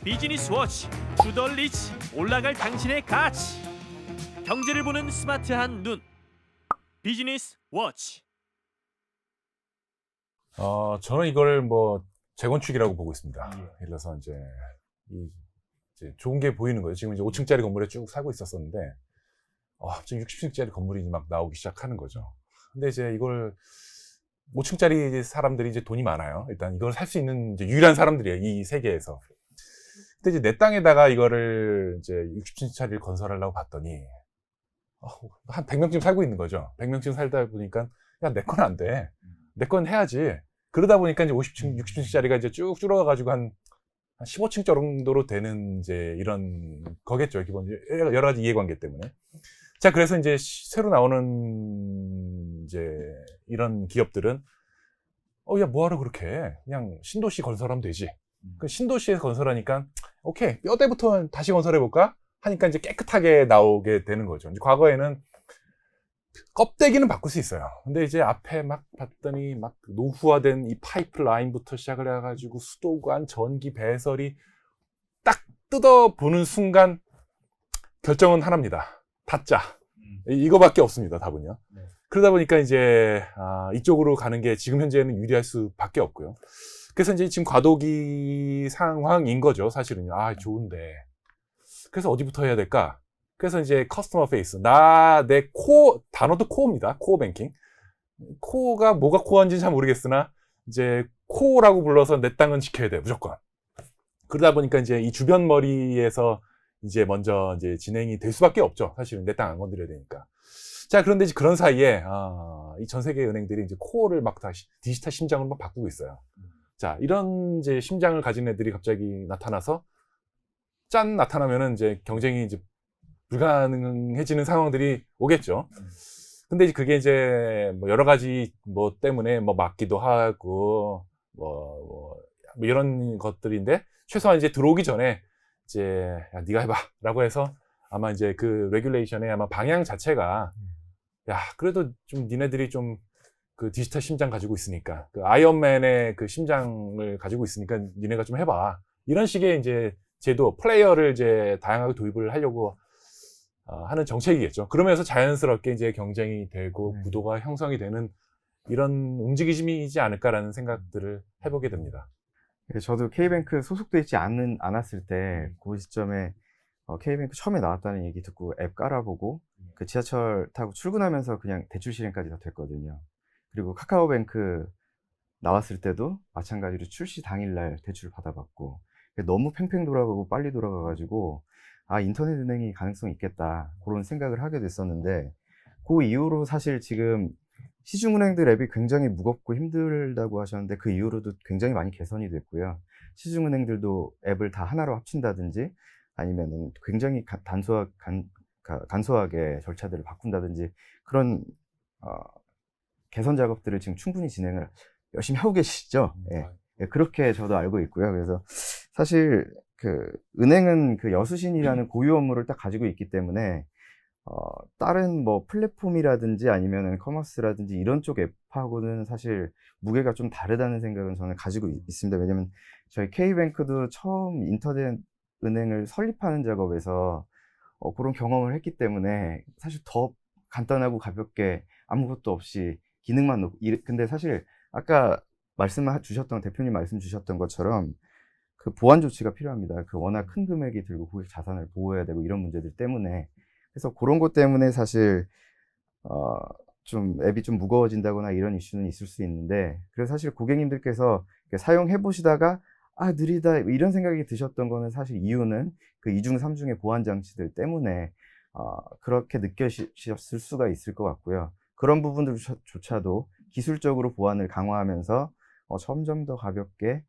비즈니스 워치 투더 리치 올라갈 당신의 가치 경제를 보는 스마트한 눈 비즈니스 워치. 저는 이걸 뭐 재건축이라고 보고 있습니다. 예를 들어서 이제 좋은 게 보이는 거예요. 지금 이제 5층짜리 건물에 쭉 살고 있었었는데, 지금 60층짜리 건물이 막 나오기 시작하는 거죠. 근데 이제 이걸 5층짜리 사람들이 이제 돈이 많아요. 일단 이걸 살 수 있는 이제 유일한 사람들이에요. 이 세계에서. 근데 이제 내 땅에다가 이거를 이제 60층짜리를 건설하려고 봤더니, 한 100명쯤 살고 있는 거죠. 100명쯤 살다 보니까, 야, 내 건 안 돼. 내 건 해야지. 그러다 보니까 이제 50층, 60층짜리가 이제 쭉 줄어가지고 한 15층 정도로 되는 이제 이런 거겠죠. 기본 여러 가지 이해관계 때문에. 자, 그래서 이제 새로 나오는 이제 이런 기업들은 야, 뭐하러 그렇게 해? 그냥 신도시 건설하면 되지. 그 신도시에서 건설하니까 오케이, 뼈대부터 다시 건설해볼까? 하니까 이제 깨끗하게 나오게 되는 거죠. 이제 과거에는 껍데기는 바꿀 수 있어요. 근데 이제 앞에 막 봤더니 막 노후화된 이 파이프 라인부터 시작을 해가지고 수도관, 전기, 배설이 딱 뜯어보는 순간 결정은 하나입니다. 닫자. 이거밖에 없습니다. 답은요. 네. 그러다 보니까 이제 이쪽으로 가는 게 지금 현재는 유리할 수밖에 없고요. 그래서 이제 지금 과도기 상황인 거죠. 사실은요. 좋은데. 그래서 어디부터 해야 될까? 그래서 이제 커스터머 페이스. 내 단어도 코어입니다. 코어 뱅킹. 코어가 뭐가 코어인지는 잘 모르겠으나, 이제 코어라고 불러서 내 땅은 지켜야 돼, 무조건. 그러다 보니까 이제 이 주변 머리에서 이제 먼저 이제 진행이 될 수밖에 없죠. 사실은 내 땅 안 건드려야 되니까. 자, 그런데 이제 그런 사이에, 이 전 세계 은행들이 이제 코어를 막 다시 디지털 심장으로 막 바꾸고 있어요. 자, 이런 이제 심장을 가진 애들이 갑자기 나타나서, 짠! 나타나면은 이제 경쟁이 이제 불가능해지는 상황들이 오겠죠. 근데 그게 이제 뭐 여러 가지 뭐 때문에 뭐 막기도 하고 뭐 이런 것들인데, 최소한 이제 들어오기 전에 이제 야, 네가 해봐라고 해서 아마 이제 그 레귤레이션의 아마 방향 자체가, 야, 그래도 좀 니네들이 좀 그 디지털 심장 가지고 있으니까, 그 아이언맨의 그 심장을 가지고 있으니까 니네가 좀 해봐, 이런 식의 이제 제도, 플레이어를 이제 다양하게 도입을 하려고 하는 정책이겠죠. 그러면서 자연스럽게 이제 경쟁이 되고 구도가 형성이 되는 이런 움직임이지 않을까라는 생각들을 해보게 됩니다. 저도 K뱅크 소속돼 있지 않았을 때 그 시점에 K뱅크 처음에 나왔다는 얘기 듣고 앱 깔아보고 그 지하철 타고 출근하면서 그냥 대출 실행까지 다 됐거든요. 그리고 카카오뱅크 나왔을 때도 마찬가지로 출시 당일날 대출을 받아봤고, 너무 팽팽 돌아가고 빨리 돌아가가지고 인터넷 은행이 가능성이 있겠다, 그런 생각을 하게 됐었는데, 그 이후로 사실 지금 시중은행들 앱이 굉장히 무겁고 힘들다고 하셨는데, 그 이후로도 굉장히 많이 개선이 됐고요. 시중은행들도 앱을 다 하나로 합친다든지, 아니면은 굉장히 간소하게 절차들을 바꾼다든지, 그런 개선 작업들을 지금 충분히 진행을 열심히 하고 계시죠. 예, 그렇게 저도 알고 있고요. 그래서 사실 그 은행은 그 여수신이라는 고유 업무를 딱 가지고 있기 때문에 다른 뭐 플랫폼이라든지 아니면은 커머스라든지 이런 쪽 앱하고는 사실 무게가 좀 다르다는 생각은 저는 가지고 있습니다. 왜냐면 저희 K뱅크도 처음 인터넷 은행을 설립하는 작업에서 그런 경험을 했기 때문에 사실 더 간단하고 가볍게 아무것도 없이 기능만 놓고, 근데 사실 아까 대표님 말씀 주셨던 것처럼 그 보안 조치가 필요합니다. 그 워낙 큰 금액이 들고 고객 자산을 보호해야 되고 이런 문제들 때문에. 그래서 그런 것 때문에 사실 좀 앱이 좀 무거워진다거나 이런 이슈는 있을 수 있는데, 그래서 사실 고객님들께서 사용해 보시다가 느리다 이런 생각이 드셨던 거는 사실 이유는 그 2중 3중의 보안 장치들 때문에 그렇게 느껴지셨을 수가 있을 것 같고요. 그런 부분들조차도 기술적으로 보안을 강화하면서 점점 더 가볍게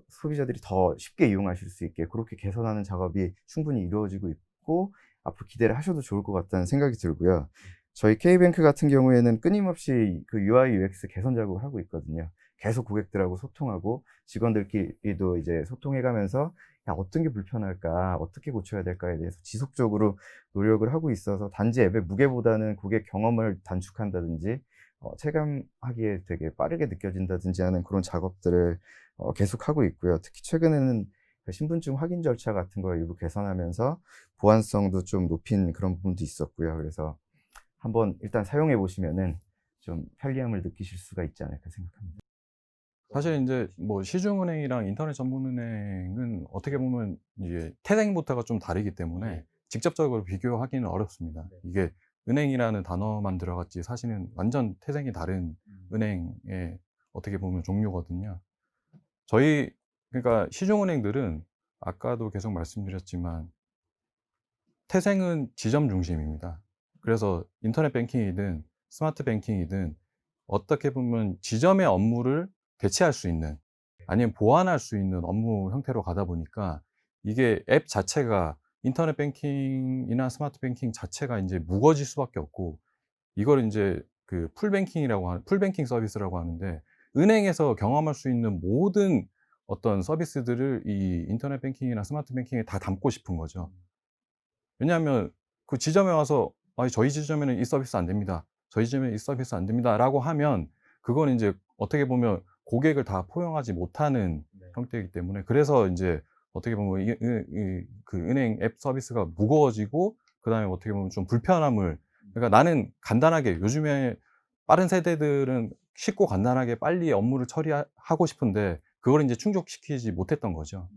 소비자들이 더 쉽게 이용하실 수 있게 그렇게 개선하는 작업이 충분히 이루어지고 있고, 앞으로 기대를 하셔도 좋을 것 같다는 생각이 들고요. 저희 K뱅크 같은 경우에는 끊임없이 그 UI UX 개선 작업을 하고 있거든요. 계속 고객들하고 소통하고 직원들끼리도 이제 소통해가면서 어떤 게 불편할까, 어떻게 고쳐야 될까에 대해서 지속적으로 노력을 하고 있어서, 단지 앱의 무게보다는 고객 경험을 단축한다든지 체감하기에 되게 빠르게 느껴진다든지 하는 그런 작업들을 계속하고 있고요. 특히 최근에는 그 신분증 확인 절차 같은 거 일부 개선하면서 보안성도 좀 높인 그런 부분도 있었고요. 그래서 한번 일단 사용해 보시면은 좀 편리함을 느끼실 수가 있지 않을까 생각합니다. 사실 이제 뭐 시중은행이랑 인터넷 전문은행은 어떻게 보면 이게 태생부터가 좀 다르기 때문에 직접적으로 비교하기는 어렵습니다. 이게 은행이라는 단어만 들어갔지 사실은 완전 태생이 다른 은행의 어떻게 보면 종류거든요. 저희 그러니까 시중은행들은 아까도 계속 말씀드렸지만 태생은 지점 중심입니다. 그래서 인터넷 뱅킹이든 스마트 뱅킹이든 어떻게 보면 지점의 업무를 대체할 수 있는 아니면 보완할 수 있는 업무 형태로 가다 보니까 이게 앱 자체가 인터넷 뱅킹이나 스마트 뱅킹 자체가 이제 무거워질 수밖에 없고 이걸 이제 그 풀뱅킹이라고 하는 풀뱅킹 서비스라고 하는데 은행에서 경험할 수 있는 모든 어떤 서비스들을 이 인터넷 뱅킹이나 스마트 뱅킹에 다 담고 싶은 거죠. 왜냐하면 그 지점에 와서 아, 저희 지점에는 이 서비스 안 됩니다. 저희 지점에는 이 서비스 안 됩니다라고 하면 그건 이제 어떻게 보면 고객을 다 포용하지 못하는 형태이기 때문에 그래서 이제 어떻게 보면 그 은행 앱 서비스가 무거워지고 그다음에 어떻게 보면 좀 불편함을 그러니까 나는 간단하게 요즘에 빠른 세대들은 쉽고 간단하게 빨리 업무를 처리하고 싶은데 그걸 이제 충족시키지 못했던 거죠.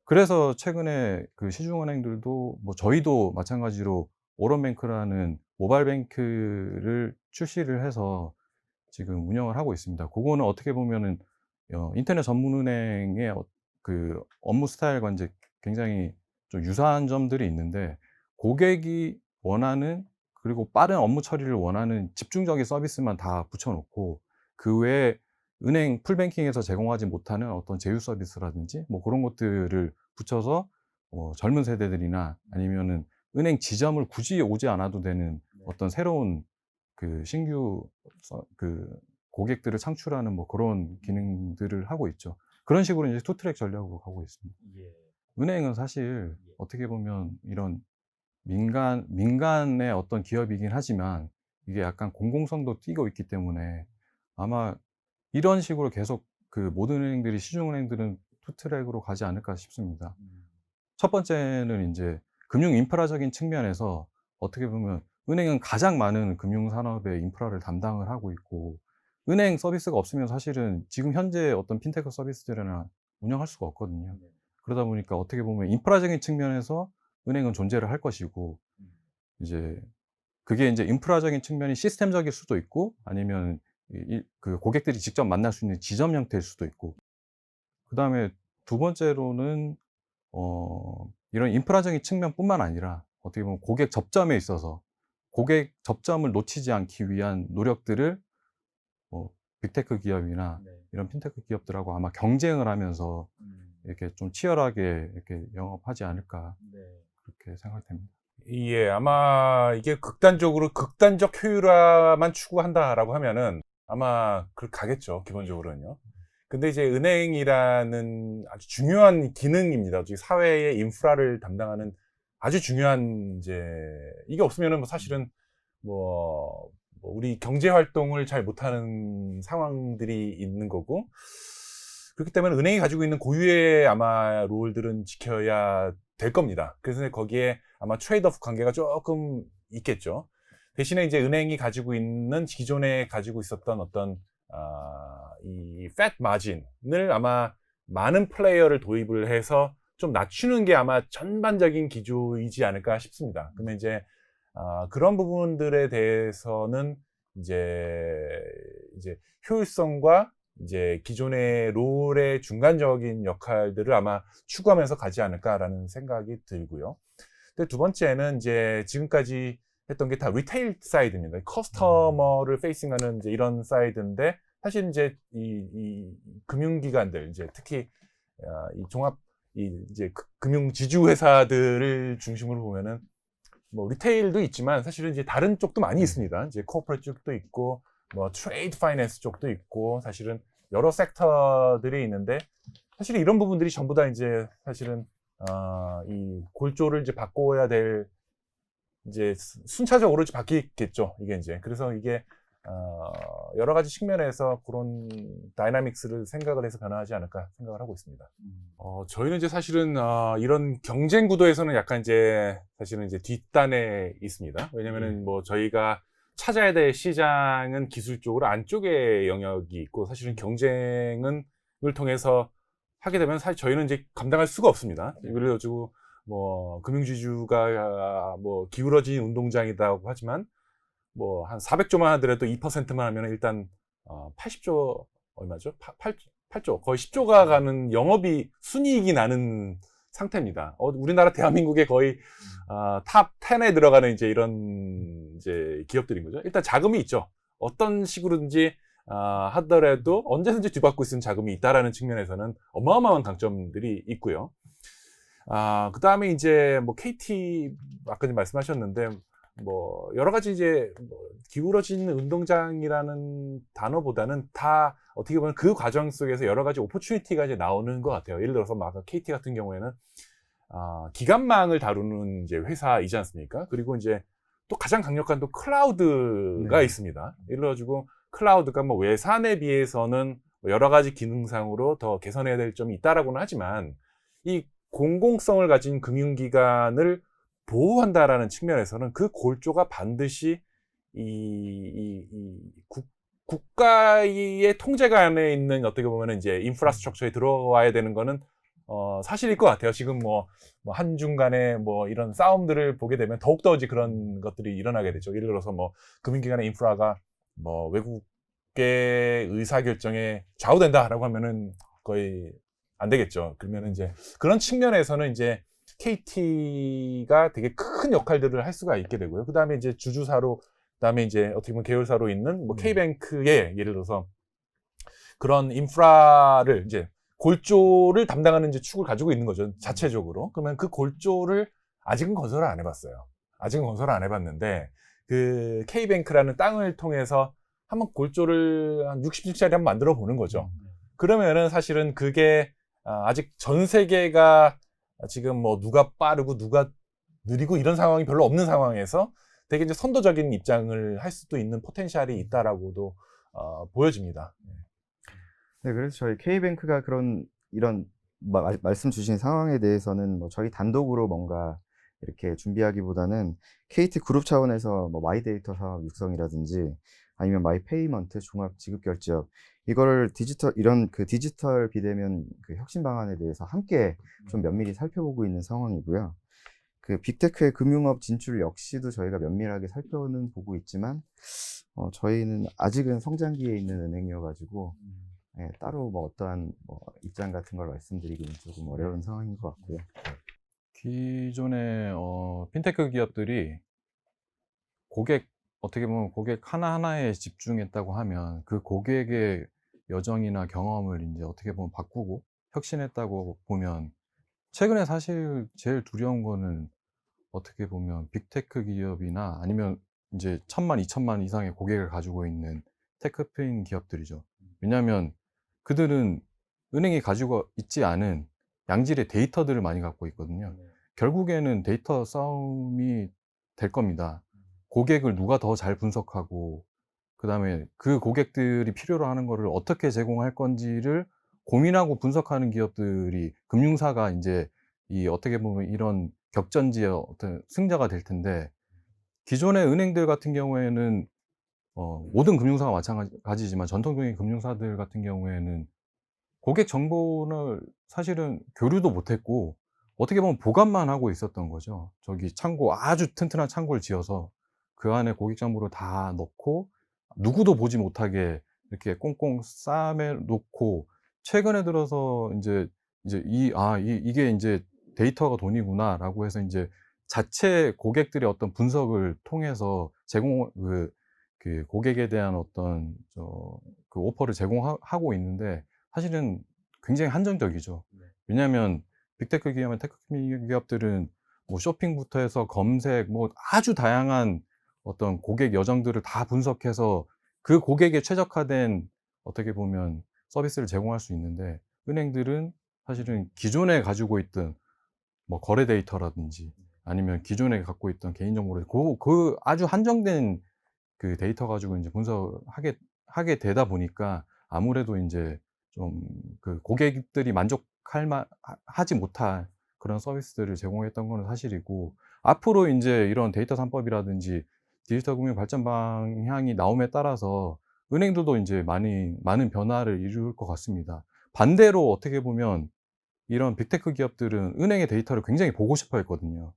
그래서 최근에 그 시중은행들도 뭐 저희도 마찬가지로 오런뱅크라는 모바일 뱅크를 출시를 해서 지금 운영을 하고 있습니다. 그거는 어떻게 보면은 인터넷 전문은행의 그 업무 스타일과 이제 굉장히 좀 유사한 점들이 있는데 고객이 원하는 그리고 빠른 업무 처리를 원하는 집중적인 서비스만 다 붙여놓고 그 외에 은행 풀뱅킹에서 제공하지 못하는 어떤 제휴 서비스라든지 뭐 그런 것들을 붙여서 젊은 세대들이나 아니면은 은행 지점을 굳이 오지 않아도 되는 어떤 새로운 그 신규 그 고객들을 창출하는 뭐 그런 기능들을 하고 있죠. 그런 식으로 이제 투트랙 전략으로 가고 있습니다. 은행은 사실 어떻게 보면 이런 민간의 어떤 기업이긴 하지만 이게 약간 공공성도 띠고 있기 때문에 아마 이런 식으로 계속 그 모든 은행들이 시중은행들은 투트랙으로 가지 않을까 싶습니다. 첫 번째는 이제 금융 인프라적인 측면에서 어떻게 보면 은행은 가장 많은 금융 산업의 인프라를 담당을 하고 있고 은행 서비스가 없으면 사실은 지금 현재 어떤 핀테크 서비스들이나 운영할 수가 없거든요. 그러다 보니까 어떻게 보면 인프라적인 측면에서 은행은 존재를 할 것이고 이제 그게 이제 인프라적인 측면이 시스템적일 수도 있고 아니면 그 고객들이 직접 만날 수 있는 지점 형태일 수도 있고 그다음에 두 번째로는 이런 인프라적인 측면뿐만 아니라 어떻게 보면 고객 접점에 있어서 고객 접점을 놓치지 않기 위한 노력들을 빅테크 기업이나 이런 핀테크 기업들하고 아마 경쟁을 하면서 이렇게 좀 치열하게 이렇게 영업하지 않을까 그렇게 생각됩니다. 예, 아마 이게 극단적 효율화만 추구한다라고 하면은 아마 그렇게 가겠죠, 기본적으로는요. 근데 이제 은행이라는 아주 중요한 기능입니다. 사회의 인프라를 담당하는 아주 중요한 이제 이게 없으면은 뭐 사실은 뭐 우리 경제 활동을 잘 못하는 상황들이 있는 거고 그렇기 때문에 은행이 가지고 있는 고유의 아마 롤들은 지켜야 될 겁니다. 그래서 거기에 아마 트레이드오프 관계가 조금 있겠죠. 대신에 이제 은행이 가지고 있는 기존에 가지고 있었던 어떤 이 팻 마진을 아마 많은 플레이어를 도입을 해서 좀 낮추는 게 아마 전반적인 기조이지 않을까 싶습니다. 그러면 이제 그런 부분들에 대해서는 이제 효율성과 이제 기존의 롤의 중간적인 역할들을 아마 추구하면서 가지 않을까라는 생각이 들고요. 근데 두 번째는 이제 지금까지 했던 게 다 리테일 사이드입니다. 커스터머를 페이싱하는 이제 이런 사이드인데 사실 이제 이 금융기관들 이제 특히 이 종합 이제 금융 지주 회사들을 중심으로 보면은 뭐 리테일도 있지만 사실은 이제 다른 쪽도 많이 있습니다. 이제 코퍼레이트 쪽도 있고 뭐 트레이드 파이낸스 쪽도 있고 사실은 여러 섹터들이 있는데 사실 이런 부분들이 전부 다 이제 사실은 이 골조를 이제 바꿔야 될 이제 순차적으로 바뀌겠죠. 이게 이제 그래서 이게 여러 가지 측면에서 그런 다이나믹스를 생각을 해서 변화하지 않을까 생각을 하고 있습니다. 저희는 이제 사실은 이런 경쟁 구도에서는 약간 이제 사실은 이제 뒷단에 있습니다. 왜냐면은 뭐 저희가 찾아야 될 시장은 기술적으로 안쪽에 영역이 있고 사실은 경쟁을 통해서 하게 되면 사실 저희는 이제 감당할 수가 없습니다. 그래가지고 뭐 금융지주가 뭐 기울어진 운동장이라고 하지만 뭐 한 400조만 하더라도 2%만 하면 일단 80조 얼마죠? 8조 거의 10조가 가는 영업이 순이익이 나는 상태입니다. 우리나라 대한민국의 거의 탑 10에 들어가는 이제 이런 이제 기업들인 거죠. 일단 자금이 있죠. 어떤 식으로든지 하더라도 언제든지 뒤받고 있는 자금이 있다라는 측면에서는 어마어마한 강점들이 있고요. 그 다음에 이제 뭐 KT 아까 말씀하셨는데 뭐 여러 가지 이제 뭐 기울어진 운동장이라는 단어보다는 다 어떻게 보면 그 과정 속에서 여러 가지 오퍼추니티가 이제 나오는 것 같아요. 예를 들어서 막 KT 같은 경우에는 기관망을 다루는 이제 회사이지 않습니까? 그리고 이제 또 가장 강력한 또 클라우드가 있습니다. 예를 들어가지고 클라우드가 뭐 외산에 비해서는 여러 가지 기능상으로 더 개선해야 될 점이 있다라고는 하지만 이 공공성을 가진 금융기관을 보호한다라는 측면에서는 그 골조가 반드시 국가의 통제가 안에 있는 어떻게 보면 이제 인프라스트럭처에 들어와야 되는 거는 사실일 것 같아요. 지금 뭐 한중간에 뭐 이런 싸움들을 보게 되면 더욱더 이제 그런 것들이 일어나게 되죠. 예를 들어서 뭐 금융기관의 인프라가 뭐 외국의 의사결정에 좌우된다라고 하면은 거의 안 되겠죠. 그러면 이제 그런 측면에서는 이제 KT가 되게 큰 역할들을 할 수가 있게 되고요. 그 다음에 이제 주주사로, 그 다음에 이제 어떻게 보면 계열사로 있는 뭐 K뱅크의 예를 들어서 그런 인프라를 이제 골조를 담당하는 이제 축을 가지고 있는 거죠. 자체적으로. 그러면 그 골조를 아직은 건설을 안 해봤어요. 아직은 건설을 안 해봤는데 그 K뱅크라는 땅을 통해서 한번 골조를 한 60층짜리 한번 만들어 보는 거죠. 그러면은 사실은 그게 아직 전 세계가 지금 뭐 누가 빠르고 누가 느리고 이런 상황이 별로 없는 상황에서 되게 이제 선도적인 입장을 할 수도 있는 포텐셜이 있다라고도 보여집니다. 네, 그래서 저희 K뱅크가 이런 말씀 주신 상황에 대해서는 뭐 저희 단독으로 뭔가 이렇게 준비하기보다는 KT 그룹 차원에서 뭐 마이데이터 사업 육성이라든지 아니면 마이페이먼트 종합 지급 결제업 이거를 디지털 비대면 그 혁신 방안에 대해서 함께 좀 면밀히 살펴보고 있는 상황이고요. 그 빅테크의 금융업 진출 역시도 저희가 면밀하게 살펴는 보고 있지만 저희는 아직은 성장기에 있는 은행이어가지고 따로 뭐 어떠한 뭐 입장 같은 걸 말씀드리기는 조금 어려운 상황인 것 같고요. 기존의 핀테크 기업들이 어떻게 보면 고객 하나하나에 집중했다고 하면 그 고객의 여정이나 경험을 이제 어떻게 보면 바꾸고 혁신했다고 보면 최근에 사실 제일 두려운 거는 어떻게 보면 빅테크 기업이나 아니면 이제 1000만, 2000만 이상의 고객을 가지고 있는 테크핀 기업들이죠. 왜냐하면 그들은 은행이 가지고 있지 않은 양질의 데이터들을 많이 갖고 있거든요. 결국에는 데이터 싸움이 될 겁니다. 고객을 누가 더 잘 분석하고 그 다음에 그 고객들이 필요로 하는 거를 어떻게 제공할 건지를 고민하고 분석하는 기업들이 금융사가 이제 어떻게 보면 이런 격전지의 어떤 승자가 될 텐데 기존의 은행들 같은 경우에는 모든 금융사가 마찬가지지만 전통적인 금융사들 같은 경우에는 고객 정보를 사실은 교류도 못했고 어떻게 보면 보관만 하고 있었던 거죠. 저기 창고 아주 튼튼한 창고를 지어서 그 안에 고객 정보를 다 넣고 누구도 보지 못하게 이렇게 꽁꽁 싸매 놓고 최근에 들어서 이게 이제 데이터가 돈이구나라고 해서 이제 자체 고객들의 어떤 분석을 통해서 그 고객에 대한 어떤 그 오퍼를 제공하고 있는데 사실은 굉장히 한정적이죠. 왜냐하면 빅테크 기업이나 테크 기업들은 뭐 쇼핑부터 해서 검색 뭐 아주 다양한 어떤 고객 여정들을 다 분석해서 그 고객에 최적화된 어떻게 보면 서비스를 제공할 수 있는데 은행들은 사실은 기존에 가지고 있던 뭐 거래 데이터라든지 아니면 기존에 갖고 있던 개인정보를 그 아주 한정된 그 데이터 가지고 이제 하게 되다 보니까 아무래도 이제 좀 그 고객들이 하지 못할 그런 서비스들을 제공했던 거는 사실이고, 앞으로 이제 이런 데이터 3법이라든지 디지털 금융 발전 방향이 나옴에 따라서 은행들도 이제 많은 변화를 이룰 것 같습니다. 반대로 어떻게 보면 이런 빅테크 기업들은 은행의 데이터를 굉장히 보고 싶어 했거든요.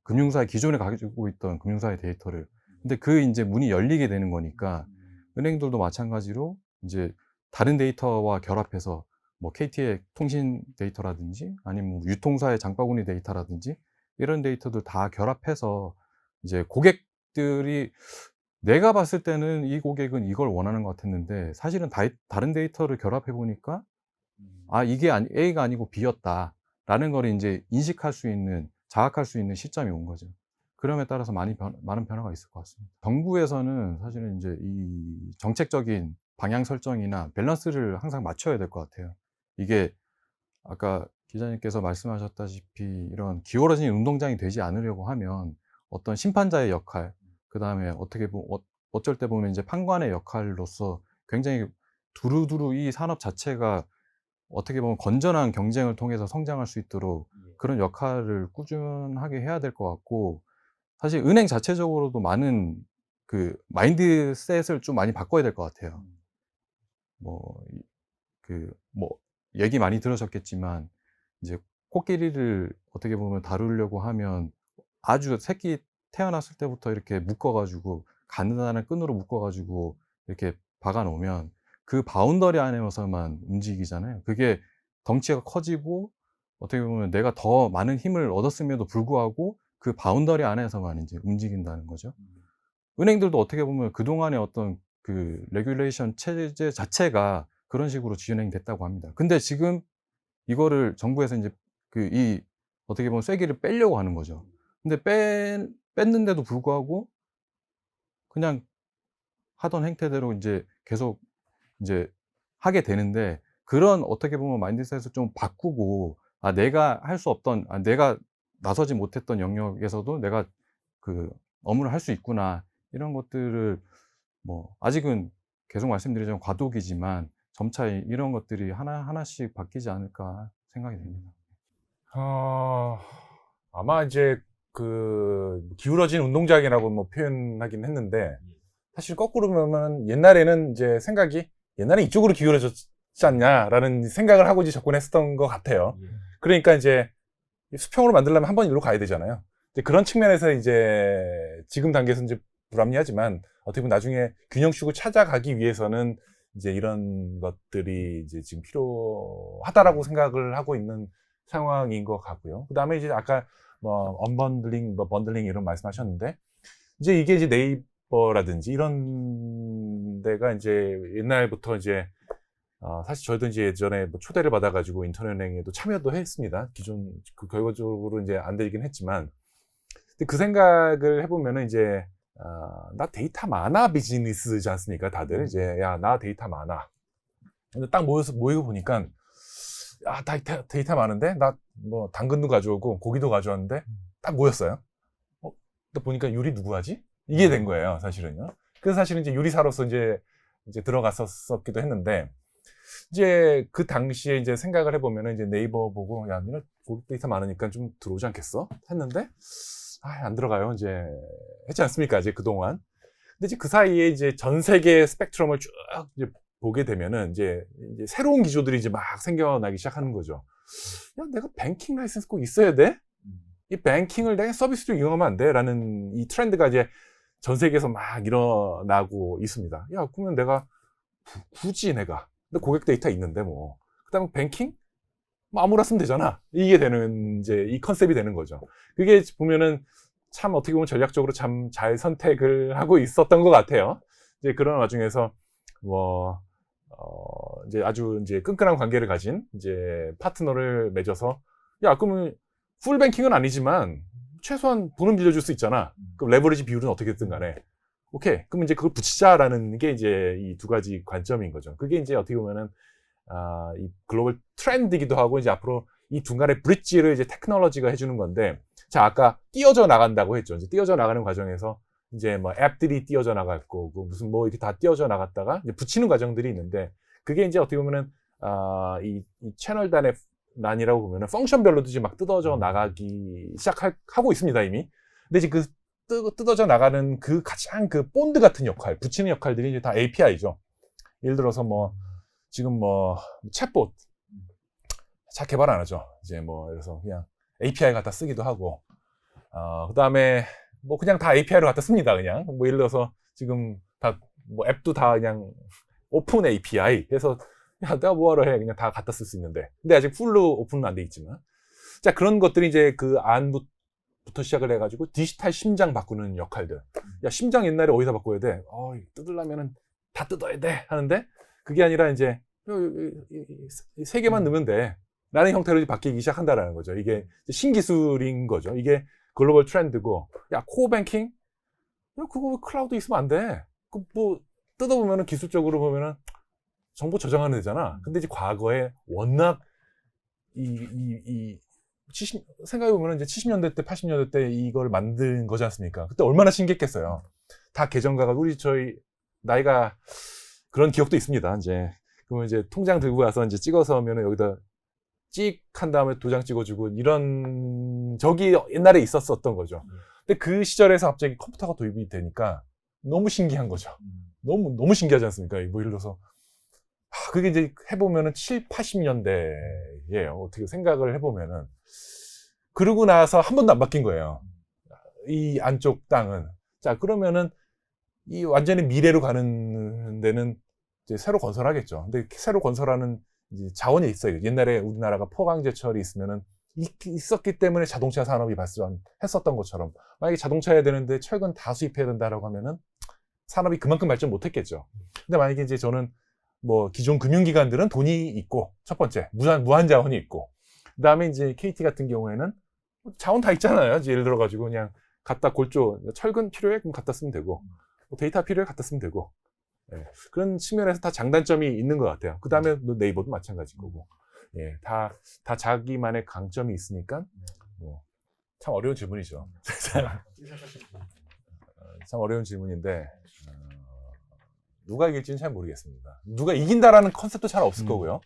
기존에 가지고 있던 금융사의 데이터를. 근데 그 이제 문이 열리게 되는 거니까 은행들도 마찬가지로 이제 다른 데이터와 결합해서 뭐 KT의 통신 데이터라든지 아니면 뭐 유통사의 장바구니 데이터라든지 이런 데이터들 다 결합해서 이제 고객들이, 내가 봤을 때는 이 고객은 이걸 원하는 것 같았는데 사실은 다른 데이터를 결합해 보니까 이게 A가 아니고 B였다라는 걸 이제 자학할 수 있는 시점이 온 거죠. 그럼에 따라서 많은 변화가 있을 것 같습니다. 정부에서는 사실은 이제 이 정책적인 방향 설정이나 밸런스를 항상 맞춰야 될 것 같아요. 이게 아까 기자님께서 말씀하셨다시피 이런 기울어진 운동장이 되지 않으려고 하면 어떤 심판자의 역할, 그 다음에 어쩔 때 보면 이제 판관의 역할로서 굉장히 두루두루 이 산업 자체가 어떻게 보면 건전한 경쟁을 통해서 성장할 수 있도록 그런 역할을 꾸준하게 해야 될 것 같고, 사실 은행 자체적으로도 많은 그 마인드셋을 좀 많이 바꿔야 될 것 같아요. 얘기 많이 들으셨겠지만 이제 코끼리를 어떻게 보면 다루려고 하면 아주 새끼 태어났을 때부터 이렇게 묶어가지고 가느다란 끈으로 묶어가지고 이렇게 박아 놓으면 그 바운더리 안에서만 움직이잖아요. 그게 덩치가 커지고 어떻게 보면 내가 더 많은 힘을 얻었음에도 불구하고 그 바운더리 안에서만 이제 움직인다는 거죠. 은행들도 어떻게 보면 그동안의 어떤 그 레귤레이션 체제 자체가 그런 식으로 진행됐다고 합니다. 근데 지금 이거를 정부에서 이제 어떻게 보면 쐐기를 빼려고 하는 거죠. 근데 뺐는데도 불구하고 그냥 하던 행태대로 이제 계속 이제 하게 되는데, 그런 어떻게 보면 마인드셋을 좀 바꾸고 내가 할 수 없던, 내가 나서지 못했던 영역에서도 내가 그 업무를 할 수 있구나, 이런 것들을 아직은 계속 말씀드리자면 과도기지만 점차 이런 것들이 하나씩 바뀌지 않을까 생각이 됩니다. 아마 이제 기울어진 운동장이라고 뭐 표현하긴 했는데, 사실 거꾸로 보면 옛날에는 이제 옛날에 이쪽으로 기울어졌지 않냐라는 생각을 하고 이제 접근했었던 것 같아요. 그러니까 이제 수평으로 만들려면 한 번 일로 가야 되잖아요. 이제 그런 측면에서 이제 지금 단계에서 이제 불합리하지만 어떻게 보면 나중에 균형축을 찾아가기 위해서는 이제 이런 것들이 이제 지금 필요하다라고 생각을 하고 있는 상황인 것 같고요. 그 다음에 이제 아까 언번들링, 번들링 이런 말씀하셨는데, 이제 이게 이제 네이버라든지 이런 데가 이제 옛날부터 이제 사실 저희도 이제 예전에 초대를 받아가지고 인터넷은행에도 참여도 했습니다. 기존 결과적으로 이제 안 되긴 했지만, 근데 그 생각을 해보면은 이제 나 데이터 많아 비즈니스지 않습니까? 다들 이제 나 데이터 많아. 근데 딱 모이고 보니까 데이터 많은데 나 당근도 가져오고 고기도 가져왔는데 딱 모였어요. 또 보니까 요리 누구 하지? 이게 된 거예요, 사실은요. 그래서 사실은 이제 요리사로서 이제 들어갔었기도 했는데, 이제 그 당시에 이제 생각을 해보면은 이제 네이버 보고 니네 고객 데이터 많으니까 좀 들어오지 않겠어? 했는데 안 들어가요. 이제 했지 않습니까? 이제 그동안. 근데 이제 그 사이에 이제 전 세계 스펙트럼을 쭉 이제 보게 되면은 이제 새로운 기조들이 이제 막 생겨나기 시작하는 거죠. 내가 뱅킹 라이센스 꼭 있어야 돼? 이 뱅킹을 내가 서비스로 이용하면 안 돼? 라는 이 트렌드가 이제 전 세계에서 막 일어나고 있습니다. 그러면 내가 굳이 근데 고객 데이터 있는데 그다음에 뱅킹? 아무나 쓰면 되잖아. 이게 되는 이제 이 컨셉이 되는 거죠. 그게 보면은 참 어떻게 보면 전략적으로 참 잘 선택을 하고 있었던 것 같아요. 이제 그런 와중에서 이제 아주 이제 끈끈한 관계를 가진 이제 파트너를 맺어서 그러면 풀 뱅킹은 아니지만 최소한 돈은 빌려줄 수 있잖아. 그럼 레버리지 비율은 어떻게든 간에 오케이. 그럼 이제 그걸 붙이자라는 게 이제 이 두 가지 관점인 거죠. 그게 이제 어떻게 보면은 이 글로벌 트렌드이기도 하고, 이제 앞으로 이 중간에 브릿지를 이제 테크놀로지가 해주는 건데, 자, 아까 띄어져 나간다고 했죠. 이제 띄어져 나가는 과정에서 이제 뭐 앱들이 띄어져 나갔고 무슨 뭐 이렇게 다 띄어져 나갔다가 이제 붙이는 과정들이 있는데 그게 이제 어떻게 보면은 이 채널 단이라고 보면은 펑션별로도 이제 막 뜯어져 나가기 시작하고 있습니다 이미. 근데 이제 그 뜯어져 나가는 그 가장 그 본드 같은 역할, 붙이는 역할들이 이제 다 API죠. 예를 들어서 뭐 지금 뭐 챗봇 잘 개발 안 하죠. 이제 뭐 그래서 그냥 API 갖다 쓰기도 하고, 그다음에 뭐 그냥 다 API로 갖다 씁니다. 그냥 뭐 예를 들어서 지금 다 뭐 앱도 다 그냥 오픈 API 해서 야 내가 뭐하러 해 그냥 다 갖다 쓸 수 있는데 근데 아직 풀로 오픈은 안 돼 있지만 자 그런 것들이 이제 그 안부터 시작을 해가지고 디지털 심장 바꾸는 역할들. 야 심장 옛날에 어디다 바꿔야 돼? 뜯으려면은 다 뜯어야 돼 하는데 그게 아니라 이제 세 개만 넣으면 돼 라는 형태로 바뀌기 시작한다라는 거죠. 이게 신기술인 거죠. 이게 글로벌 트렌드고 야 코어 뱅킹? 야 그거 클라우드 있으면 안 돼. 그 뭐 뜯어보면은 기술적으로 보면은 정보 저장하는 데잖아. 근데 이제 과거에 워낙 생각해보면 이제 70년대 때, 80년대 때 이걸 만든 거지 않습니까? 그때 얼마나 신기했겠어요. 다 계정가가, 저희, 나이가 그런 기억도 있습니다. 이제, 그러면 이제 통장 들고 가서 이제 찍어서 하면은 여기다 찍 한 다음에 도장 찍어주고 이런 적이 옛날에 있었던 거죠. 근데 그 시절에서 갑자기 컴퓨터가 도입이 되니까 너무 신기한 거죠. 너무 신기하지 않습니까? 뭐 예를 들어서 그게 이제 해보면은 7, 80년대예요. 어떻게 생각을 해보면은. 그러고 나서 한 번도 안 바뀐 거예요. 이 안쪽 땅은. 자, 그러면은 이 완전히 미래로 가는 데는 이제 새로 건설하겠죠. 근데 새로 건설하는 이제 자원이 있어요. 옛날에 우리나라가 포강제철이 있으면은 있었기 때문에 자동차 산업이 발전했었던 것처럼 만약에 자동차 해야 되는데 철근 다 수입해야 된다라고 하면은 산업이 그만큼 발전 못했겠죠. 근데 만약에 이제 저는 뭐 기존 금융기관들은 돈이 있고 첫 번째 무한 자원이 있고 그다음에 이제 KT 같은 경우에는 자원 다 있잖아요. 이제 예를 들어 가지고 그냥 갖다 골조 철근 필요해 그럼 갖다 쓰면 되고 뭐 데이터 필요해 갖다 쓰면 되고 예, 그런 측면에서 다 장단점이 있는 것 같아요. 그다음에 네이버도 마찬가지일 거고 예, 다 자기만의 강점이 있으니까 뭐 참 어려운 질문이죠. 참 어려운 질문인데 누가 이길지는 잘 모르겠습니다. 누가 이긴다라는 컨셉도 잘 없을 거고요.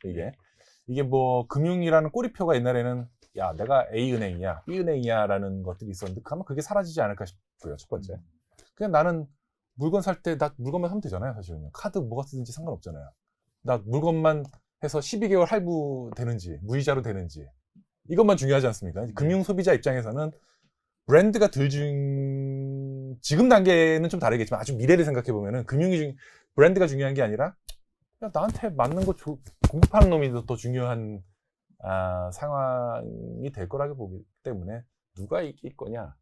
이게 뭐 금융이라는 꼬리표가 옛날에는 야 내가 A은행이야 B은행이야 라는 것들이 있었는데 아마 그게 사라지지 않을까 싶고요. 첫 번째 그냥 나는 물건 살 때 나 물건만 사면 되잖아요. 사실은요. 카드 뭐가 쓰든지 상관없잖아요. 나 물건만 해서 12개월 할부 되는지 무이자로 되는지 이것만 중요하지 않습니까? 금융 소비자 입장에서는 브랜드가 지금 단계는 좀 다르겠지만 아주 미래를 생각해 보면은 브랜드가 중요한 게 아니라 야, 나한테 맞는 거 공급하는 놈이 더 중요한 상황이 될 거라고 보기 때문에 누가 이길 거냐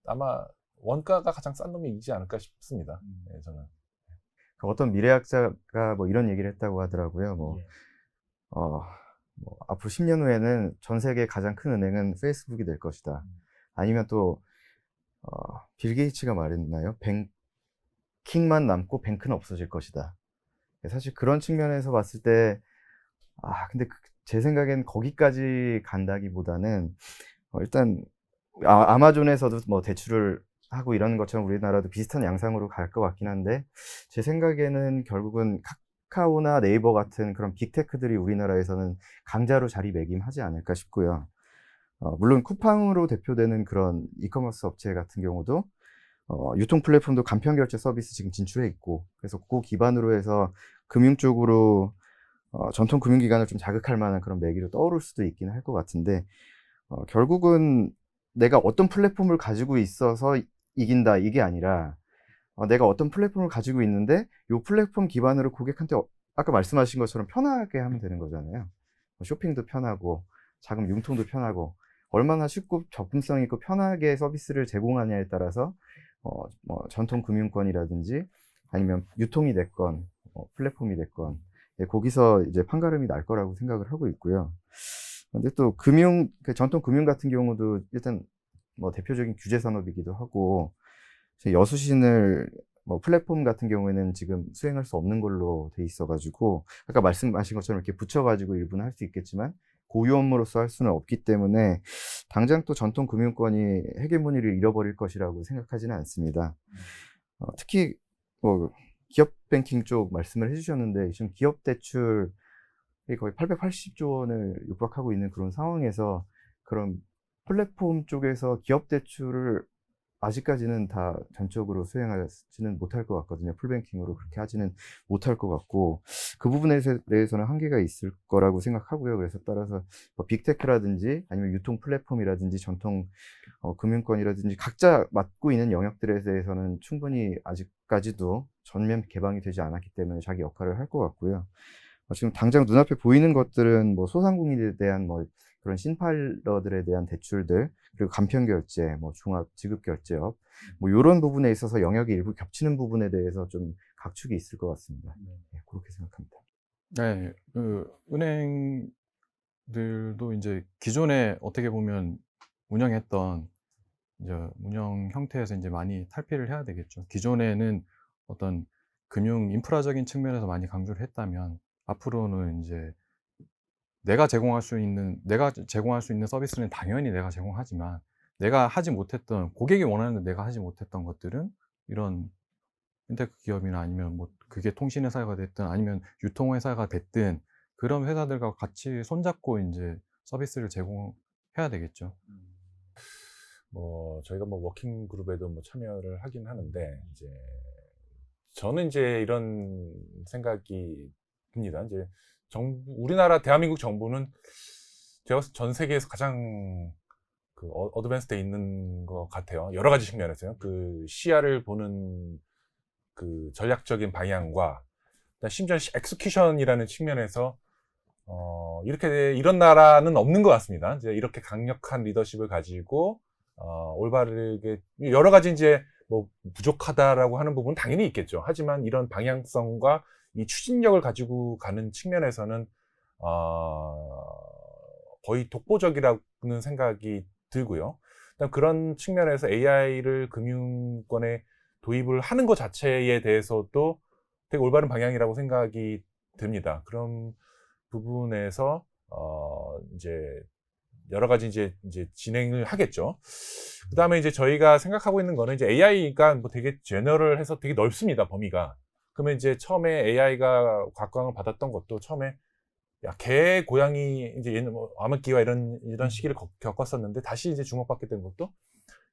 아마 원가가 가장 싼 놈이 이기지 않을까 싶습니다. 네, 저는 어떤 미래학자가 뭐 이런 얘기를 했다고 하더라고요. 뭐 앞으로 10년 후에는 전 세계 가장 큰 은행은 페이스북이 될 것이다. 아니면 또 빌 게이츠가 말했나요? 뱅킹만 남고 뱅크는 없어질 것이다. 사실 그런 측면에서 봤을 때 근데 제 생각엔 거기까지 간다기보다는 일단 아마존에서도 뭐 대출을 하고 이러는 것처럼 우리나라도 비슷한 양상으로 갈 것 같긴 한데 제 생각에는 결국은 카카오나 네이버 같은 그런 빅테크들이 우리나라에서는 강자로 자리매김하지 않을까 싶고요. 물론 쿠팡으로 대표되는 그런 이커머스 업체 같은 경우도 유통 플랫폼도 간편 결제 서비스 지금 진출해 있고 그래서 그 기반으로 해서 금융 쪽으로 전통 금융기관을 좀 자극할 만한 그런 매기로 떠오를 수도 있긴 할 것 같은데 결국은 내가 어떤 플랫폼을 가지고 있어서 이긴다 이게 아니라 내가 어떤 플랫폼을 가지고 있는데 이 플랫폼 기반으로 고객한테 아까 말씀하신 것처럼 편하게 하면 되는 거잖아요. 쇼핑도 편하고 자금 융통도 편하고 얼마나 쉽고 접근성 있고 편하게 서비스를 제공하냐에 따라서 뭐 전통 금융권이라든지 아니면 유통이 됐건 플랫폼이 됐건 거기서 이제 판가름이 날 거라고 생각을 하고 있고요. 근데 또 전통 금융 같은 경우도 일단 뭐 대표적인 규제 산업이기도 하고 여수신을 뭐 플랫폼 같은 경우에는 지금 수행할 수 없는 걸로 돼 있어가지고 아까 말씀하신 것처럼 이렇게 붙여가지고 일부는 할 수 있겠지만 고유 업무로서 할 수는 없기 때문에 당장 또 전통 금융권이 헤게모니를 잃어버릴 것이라고 생각하지는 않습니다. 특히 뭐 기업 뱅킹 쪽 말씀을 해주셨는데 지금 기업 대출이 거의 880조 원을 육박하고 있는 그런 상황에서 그런 플랫폼 쪽에서 기업 대출을 아직까지는 다 전적으로 수행하지는 못할 것 같거든요. 풀뱅킹으로 그렇게 하지는 못할 것 같고 그 부분에 대해서는 한계가 있을 거라고 생각하고요. 그래서 따라서 뭐 빅테크라든지 아니면 유통 플랫폼이라든지 전통 금융권이라든지 각자 맡고 있는 영역들에 대해서는 충분히 아직까지도 전면 개방이 되지 않았기 때문에 자기 역할을 할 것 같고요. 지금 당장 눈앞에 보이는 것들은 뭐 소상공인에 대한 뭐 그런 신팔러들에 대한 대출들, 그리고 간편결제, 뭐 종합 지급결제업, 뭐 이런 부분에 있어서 영역이 일부 겹치는 부분에 대해서 좀 각축이 있을 것 같습니다. 네, 그렇게 생각합니다. 네, 그 은행들도 이제 기존에 어떻게 보면 운영했던 이제 운영 형태에서 이제 많이 탈피를 해야 되겠죠. 기존에는 어떤 금융 인프라적인 측면에서 많이 강조를 했다면 앞으로는 이제 내가 제공할 수 있는 서비스는 당연히 내가 제공하지만 내가 하지 못했던 고객이 원하는데 내가 하지 못했던 것들은 이런 핀테크 기업이나 아니면 뭐 그게 통신회사가 됐든 아니면 유통회사가 됐든 그런 회사들과 같이 손잡고 이제 서비스를 제공해야 되겠죠. 뭐 저희가 뭐 워킹 그룹에도 뭐 참여를 하긴 하는데 이제 저는 이제 이런 생각이 듭니다. 이제 우리나라 대한민국 정부는 제가 봤을 때 전 세계에서 가장 그 어드밴스돼 있는 것 같아요. 여러 가지 측면에서요. 그 시야를 보는 그 전략적인 방향과 심지어 엑스큐션이라는 측면에서 이런 나라는 없는 것 같습니다. 이제 이렇게 강력한 리더십을 가지고 올바르게 여러 가지 이제 뭐 부족하다라고 하는 부분은 당연히 있겠죠. 하지만 이런 방향성과 이 추진력을 가지고 가는 측면에서는 거의 독보적이라는 생각이 들고요. 그런 측면에서 AI를 금융권에 도입을 하는 것 자체에 대해서도 되게 올바른 방향이라고 생각이 듭니다. 그런 부분에서 이제 여러 가지 이제 진행을 하겠죠. 그 다음에 이제 저희가 생각하고 있는 거는 이제 AI가 뭐 되게 제너럴해서 되게 넓습니다, 범위가. 그러면 이제 처음에 AI가 각광을 받았던 것도 처음에 야, 개, 고양이, 이제 얘는 뭐 암흑기와 이런 시기를 겪었었는데 다시 이제 주목받게 된 것도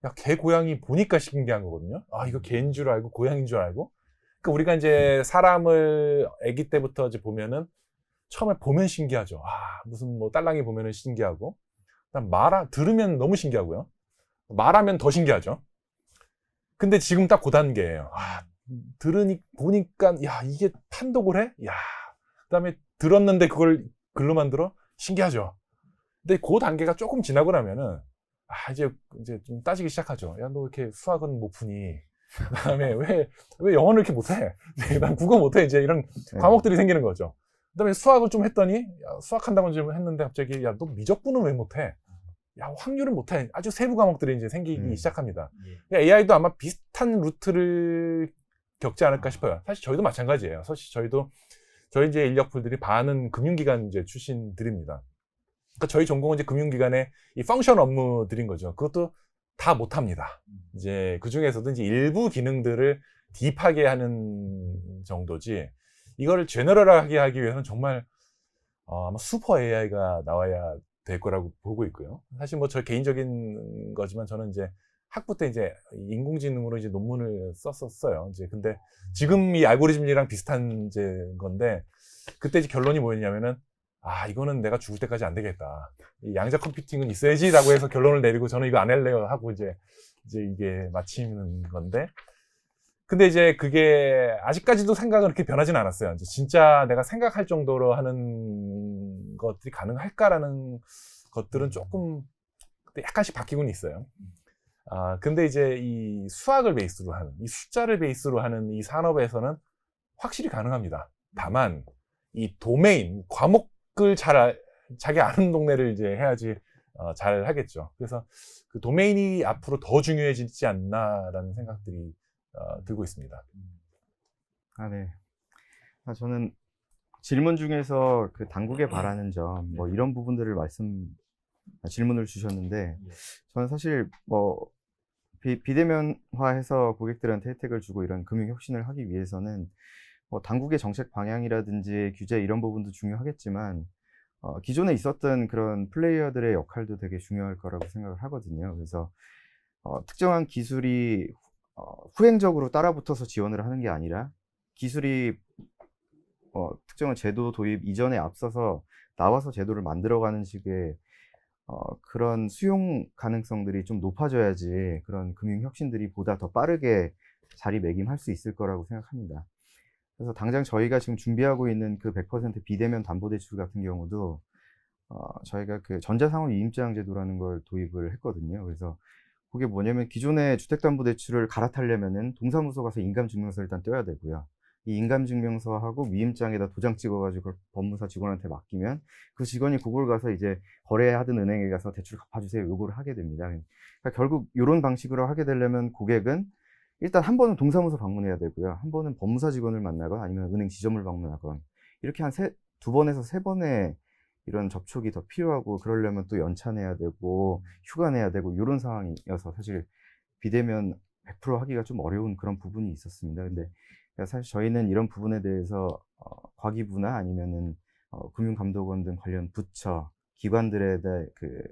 야, 개, 고양이 보니까 신기한 거거든요. 아, 이거 개인 줄 알고 고양이인 줄 알고. 그러니까 우리가 이제 사람을 아기 때부터 이제 보면은 처음에 보면 신기하죠. 아, 무슨 뭐 딸랑이 보면은 신기하고. 그다음 들으면 너무 신기하고요. 말하면 더 신기하죠. 근데 지금 딱 그 단계예요. 아, 보니까, 야, 이게 판독을 해? 야. 그 다음에 들었는데 그걸 글로만 들어? 신기하죠. 근데 그 단계가 조금 지나고 나면은, 이제 좀 따지기 시작하죠. 야, 너 이렇게 수학은 못 푸니? 그 다음에 왜 영어를 이렇게 못해? 난 국어 못해. 이제 이런 과목들이 생기는 거죠. 그 다음에 수학을 좀 했더니, 야, 수학한다고 좀 했는데 갑자기, 야, 너 미적분은 왜 못해? 야, 확률은 못해. 아주 세부 과목들이 이제 생기기 시작합니다. AI도 아마 비슷한 루트를 겪지 않을까 싶어요. 사실 저희도 마찬가지예요. 사실 저희 이제 인력풀들이 반은 금융기관 이제 출신들입니다. 그러니까 저희 전공은 이제 금융기관의 이 펑션 업무들인 거죠. 그것도 다 못합니다. 이제 그 중에서도 이제 일부 기능들을 딥하게 하는 정도지, 이거를 제너럴하게 하기 위해서는 정말 아마 슈퍼 AI가 나와야 될 거라고 보고 있고요. 사실 뭐 저 개인적인 거지만 저는 이제 학부 때 이제 인공지능으로 이제 논문을 썼었어요. 이제 근데 지금 이 알고리즘이랑 비슷한 이제 건데 그때 이제 결론이 뭐였냐면은 이거는 내가 죽을 때까지 안 되겠다. 이 양자 컴퓨팅은 있어야지라고 해서 결론을 내리고 저는 이거 안 할래요 하고 이제 이게 마치는 건데, 근데 이제 그게 아직까지도 생각은 그렇게 변하진 않았어요. 이제 진짜 내가 생각할 정도로 하는 것들이 가능할까라는 것들은 조금 약간씩 바뀌고는 있어요. 근데 이제 이 수학을 베이스로 하는, 이 숫자를 베이스로 하는 이 산업에서는 확실히 가능합니다. 다만 이 도메인, 과목을 자기 아는 동네를 이제 해야지 잘 하겠죠. 그래서 그 도메인이 앞으로 더 중요해지지 않나라는 생각들이 들고 있습니다. 네. 저는 질문 중에서 그 당국에 바라는 점, 뭐 이런 부분들을 질문을 주셨는데, 저는 사실 뭐 비대면화해서 고객들한테 혜택을 주고 이런 금융 혁신을 하기 위해서는 뭐 당국의 정책 방향이라든지 규제 이런 부분도 중요하겠지만, 기존에 있었던 그런 플레이어들의 역할도 되게 중요할 거라고 생각을 하거든요. 그래서 특정한 기술이 후행적으로 따라붙어서 지원을 하는 게 아니라 기술이 특정한 제도 도입 이전에 앞서서 나와서 제도를 만들어가는 식의 그런 수용 가능성들이 좀 높아져야지 그런 금융 혁신들이 보다 더 빠르게 자리매김할 수 있을 거라고 생각합니다. 그래서 당장 저희가 지금 준비하고 있는 그 100% 비대면 담보대출 같은 경우도 저희가 그 전자상환 위임장 제도라는 걸 도입을 했거든요. 그래서 그게 뭐냐면 기존의 주택담보대출을 갈아타려면은 동사무소 가서 인감증명서 일단 떼야 되고요. 이 인감증명서하고 위임장에다 도장 찍어가지고 그걸 법무사 직원한테 맡기면 그 직원이 그걸 가서 이제 거래하던 은행에 가서 대출 갚아주세요 요구를 하게 됩니다. 그러니까 결국 이런 방식으로 하게 되려면 고객은 일단 한 번은 동사무소 방문해야 되고요. 한 번은 법무사 직원을 만나거나 아니면 은행 지점을 방문하거나 이렇게 한 두 번에서 세 번의 이런 접촉이 더 필요하고 그러려면 또 연차 내야 되고 휴가 내야 되고 이런 상황이어서 사실 비대면 100% 하기가 좀 어려운 그런 부분이 있었습니다. 근데 사실 저희는 이런 부분에 대해서 과기부나 아니면은 금융감독원 등 관련 부처, 기관들에 대해 그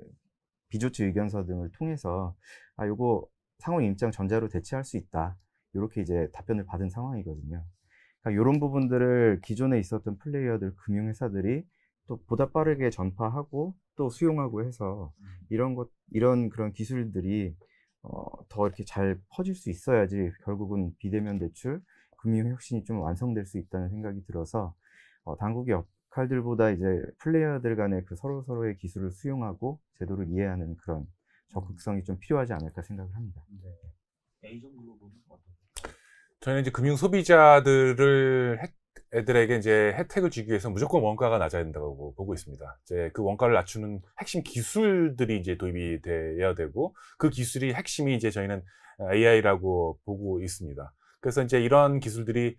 비조치 의견서 등을 통해서 요거 상호 임장 전자로 대체할 수 있다. 이렇게 이제 답변을 받은 상황이거든요. 그러니까 이런 부분들을 기존에 있었던 플레이어들, 금융회사들이 또 보다 빠르게 전파하고 또 수용하고 해서 이런 그런 기술들이 더 이렇게 잘 퍼질 수 있어야지 결국은 비대면 대출, 금융 혁신이 좀 완성될 수 있다는 생각이 들어서 당국의 역할들보다 이제 플레이어들 간의 그 서로의 기술을 수용하고 제도를 이해하는 그런 적극성이 좀 필요하지 않을까 생각을 합니다. 저희는 이제 금융 애들에게 이제 혜택을 주기 위해서 무조건 원가가 낮아야 된다고 보고 있습니다. 이제 그 원가를 낮추는 핵심 기술들이 이제 도입이 돼야 되고 그 기술이 핵심이 이제 저희는 AI라고 보고 있습니다. 그래서 이제 이런 기술들이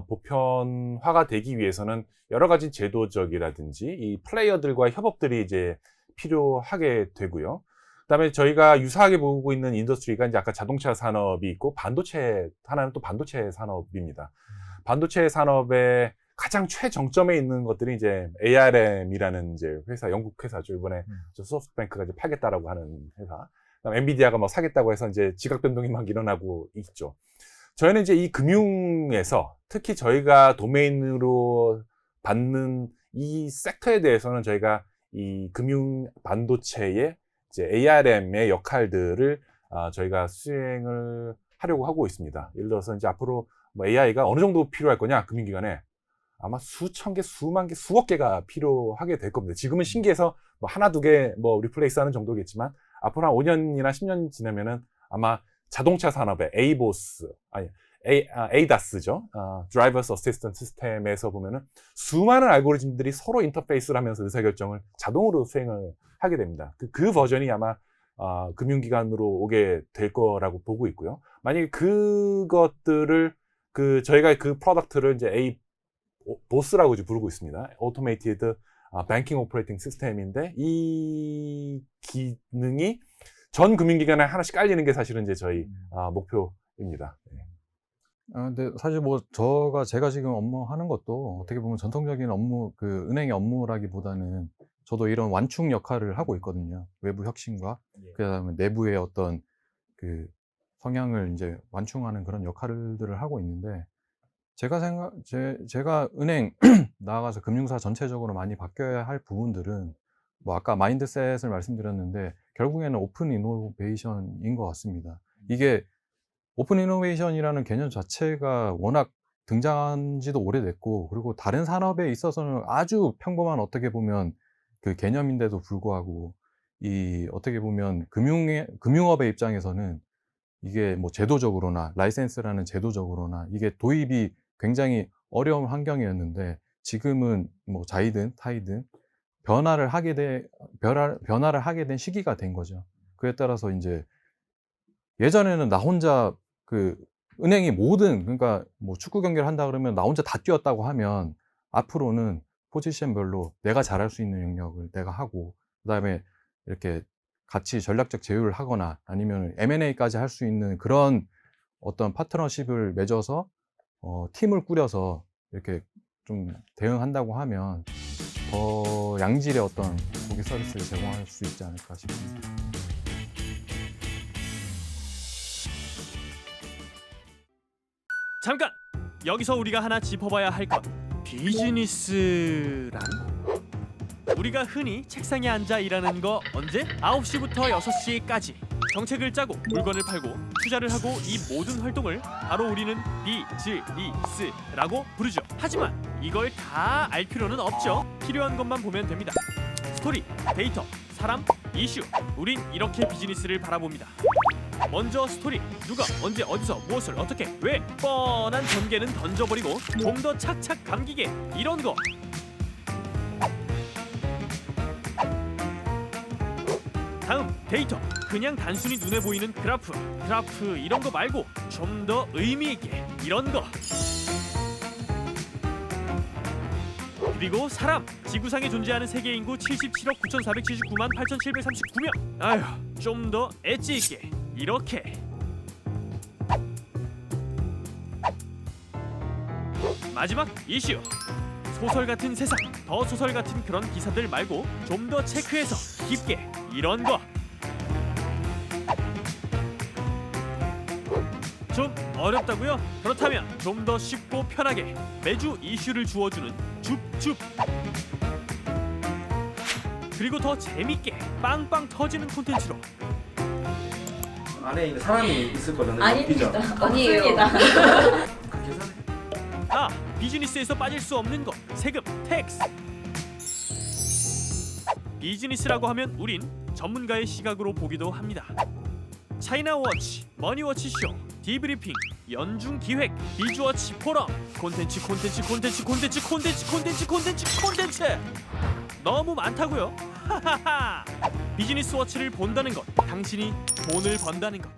보편화가 되기 위해서는 여러 가지 제도적이라든지 이 플레이어들과 협업들이 이제 필요하게 되고요. 그다음에 저희가 유사하게 보고 있는 인더스트리가 이제 아까 자동차 산업이 있고 하나는 또 반도체 산업입니다. 반도체 산업의 가장 최정점에 있는 것들이 이제 ARM이라는 이제 회사, 영국 회사죠. 이번에 소프트뱅크가 이제 팔겠다라고 하는 회사. 그다음에 엔비디아가 뭐 사겠다고 해서 이제 지각 변동이 막 일어나고 있죠. 저희는 이제 이 금융에서 특히 저희가 도메인으로 받는 이 섹터에 대해서는 저희가 이 금융 반도체의 이제 ARM의 역할들을 저희가 수행을 하려고 하고 있습니다. 예를 들어서 이제 앞으로 뭐 AI가 어느 정도 필요할 거냐, 금융기관에 아마 수천 개, 수만 개, 수억 개가 필요하게 될 겁니다. 지금은 신기해서 뭐 하나, 두 개 뭐 리플레이스 하는 정도겠지만 앞으로 한 5년이나 10년 지나면은 아마 자동차 산업의 ADAS죠. Driver's Assistance System에서 보면은 수많은 알고리즘들이 서로 인터페이스를 하면서 의사결정을 자동으로 수행을 하게 됩니다. 그 버전이 아마 금융기관으로 오게 될 거라고 보고 있고요. 만약에 그것들을 저희가 그 프로덕트를 이제 BOSS라고 이제 부르고 있습니다. Automated Banking Operating System인데 이 기능이 전 금융기관에 하나씩 깔리는 게 사실은 이제 저희 목표입니다. 네. 근데 사실 뭐 제가 지금 업무하는 것도 어떻게 보면 전통적인 업무, 그 은행의 업무라기보다는 저도 이런 완충 역할을 하고 있거든요. 외부 혁신과 그다음에 내부의 어떤 그 성향을 이제 완충하는 그런 역할들을 하고 있는데 제가 은행 나아가서 금융사 전체적으로 많이 바뀌어야 할 부분들은 뭐 아까 마인드셋을 말씀드렸는데 결국에는 오픈 이노베이션인 것 같습니다. 이게 오픈 이노베이션이라는 개념 자체가 워낙 등장한 지도 오래됐고 그리고 다른 산업에 있어서는 아주 평범한 어떻게 보면 그 개념인데도 불구하고 이 어떻게 보면 금융업의 입장에서는 이게 뭐 제도적으로나 라이센스라는 제도적으로나 이게 도입이 굉장히 어려운 환경이었는데 지금은 뭐 자이든 타이든 변화를 하게 된 시기가 된 거죠. 그에 따라서 이제 예전에는 나 혼자 그 은행이 그러니까 뭐 축구 경기를 한다 그러면 나 혼자 다 뛰었다고 하면 앞으로는 포지션별로 내가 잘할 수 있는 영역을 내가 하고, 그다음에 이렇게 같이 전략적 제휴를 하거나 아니면 M&A까지 할 수 있는 그런 어떤 파트너십을 맺어서 팀을 꾸려서 이렇게 좀 대응한다고 하면 더 양질의 어떤 고객 서비스를 제공할 수 있지 않을까 싶습니다. 잠깐! 여기서 우리가 하나 짚어봐야 할 것. 비즈니스란? 우리가 흔히 책상에 앉아 일하는 거 언제? 9시부터 6시까지. 정책을 짜고 물건을 팔고 투자를 하고 이 모든 활동을 바로 우리는 비즈니스라고 부르죠. 하지만 이걸 다 알 필요는 없죠. 필요한 것만 보면 됩니다. 스토리, 데이터, 사람, 이슈. 우린 이렇게 비즈니스를 바라봅니다. 먼저 스토리, 누가, 언제, 어디서, 무엇을, 어떻게, 왜. 뻔한 전개는 던져버리고 좀 더 착착 감기게, 이런 거. 다음, 데이터. 그냥 단순히 눈에 보이는 그래프 이런 거 말고 좀 더 의미 있게, 이런 거. 그리고 사람. 지구상에 존재하는 세계 인구 77억 9,479만 8,739명. 아휴, 좀 더 엣지 있게, 이렇게. 마지막, 이슈. 소설 같은 세상, 더 소설 같은 그런 기사들 말고 좀 더 체크해서 깊게, 이런 거. 좀 어렵다고요? 그렇다면 좀 더 쉽고 편하게 매주 이슈를 주어주는 줍줍. 그리고 더 재밌게 빵빵 터지는 콘텐츠로. 안에 있는 사람이 있을 거잖아요. 아닙니다. 아니에요. 아, 비즈니스에서 빠질 수 없는 것, 세금, 텍스. 비즈니스라고 하면 우린 전문가의 시각으로 보기도 합니다. 차이나워치, 머니워치 쇼, 디브리핑, 연중기획, 비즈워치 포럼, 콘텐츠. 너무 많다고요? 하하하. 비즈니스 워치를 본다는 것, 당신이 돈을 번다는 것.